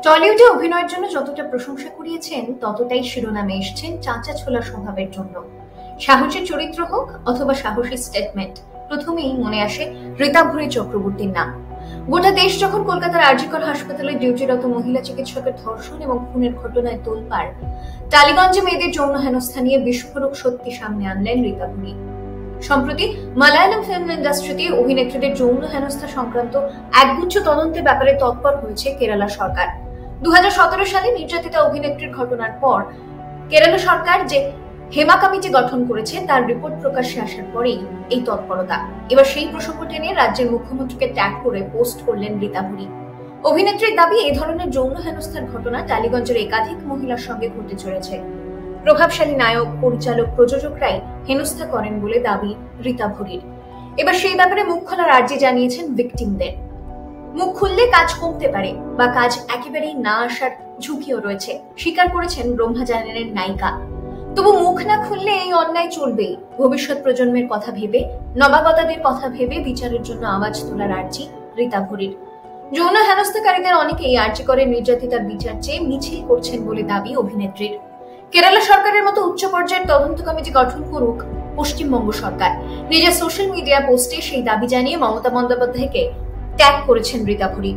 টলিউডে অভিনয়ের জন্য যতটা প্রশংসা কুড়িয়েছেন ততটাই শিরোনামে এসেছেন চাঁচা ছোলা স্বভাবের জন্য। সাহসী চরিত্র হোক অথবা সাহসী স্টেটমেন্ট, প্রথমেই মনে আসে ঋতাভরী চক্রবর্তীর নাম। গোটা দেশ যখন কলকাতার আরজিকর হাসপাতালে ডিউটিরত মহিলা চিকিৎসকের ধর্ষণ এবং খুনের ঘটনায় তোলপাড়, টালিগঞ্জে মেয়েদের যৌন হেনস্থা নিয়ে বিস্ফোরক সত্যি সামনে আনলেন ঋতাভরী। সম্প্রতি মালায়ালাম ফিল্ম ইন্ডাস্ট্রিতে অভিনেত্রীদের যৌন হেনস্থা সংক্রান্ত একগুচ্ছ তদন্তের ব্যাপারে তৎপর হয়েছে কেরালা সরকার। 2017 সালে নির্যাতিতা অভিনেত্রীর ঘটনার পর কেরালা সরকার যে হেমা কমিটি গঠন করেছে তার রিপোর্ট প্রকাশ্যে আসার পরেই এই তৎপরতা। এবার সেই প্রসঙ্গ টেনে রাজ্যের মুখ্যমন্ত্রীকে ট্যাগ করে পোস্ট করলেন ঋতাভরী। অভিনেত্রীর দাবি, এই ধরনের যৌন হেনস্থার ঘটনা টালিগঞ্জের একাধিক মহিলার সঙ্গে ঘটে চলেছে। প্রভাবশালী নায়ক, পরিচালক, প্রযোজকরাই হেনস্থা করেন বলে দাবি ঋতাভরীর। এবার সেই ব্যাপারে মুখ খোলার আর্জি জানিয়েছেন ভিকটিমদের। মুখ খুললে কাজ কমতে পারে বা কাজ একেবারেই না আসার ঝুঁকিও রয়েছে, স্বীকার করেছেন ব্রহ্মাজানের নায়িকা। তবু মুখ না খুললে এই অন্যায় চলবেই। ভবিষ্যৎ প্রজন্মের কথা ভেবে, নবাগতাদের কথা ভেবে বিচারের জন্য আওয়াজ তোলার আর্জি ঋতাভরীর। যৌন হেনস্থাকারীদের অনেকেই আরজিকরের নির্যাতিতার বিচার চেয়ে মিছিল করছেন বলে দাবি অভিনেত্রীর। কেরালা সরকারের মতো উচ্চ পর্যায়ের তদন্ত কমিটি গঠন করুক পশ্চিমবঙ্গ সরকার। নিজের সোশ্যাল মিডিয়া পোস্টে সেই দাবি জানিয়ে মমতা বন্দ্যোপাধ্যায়কে ট্যাগ করেছেন ঋতাভরী।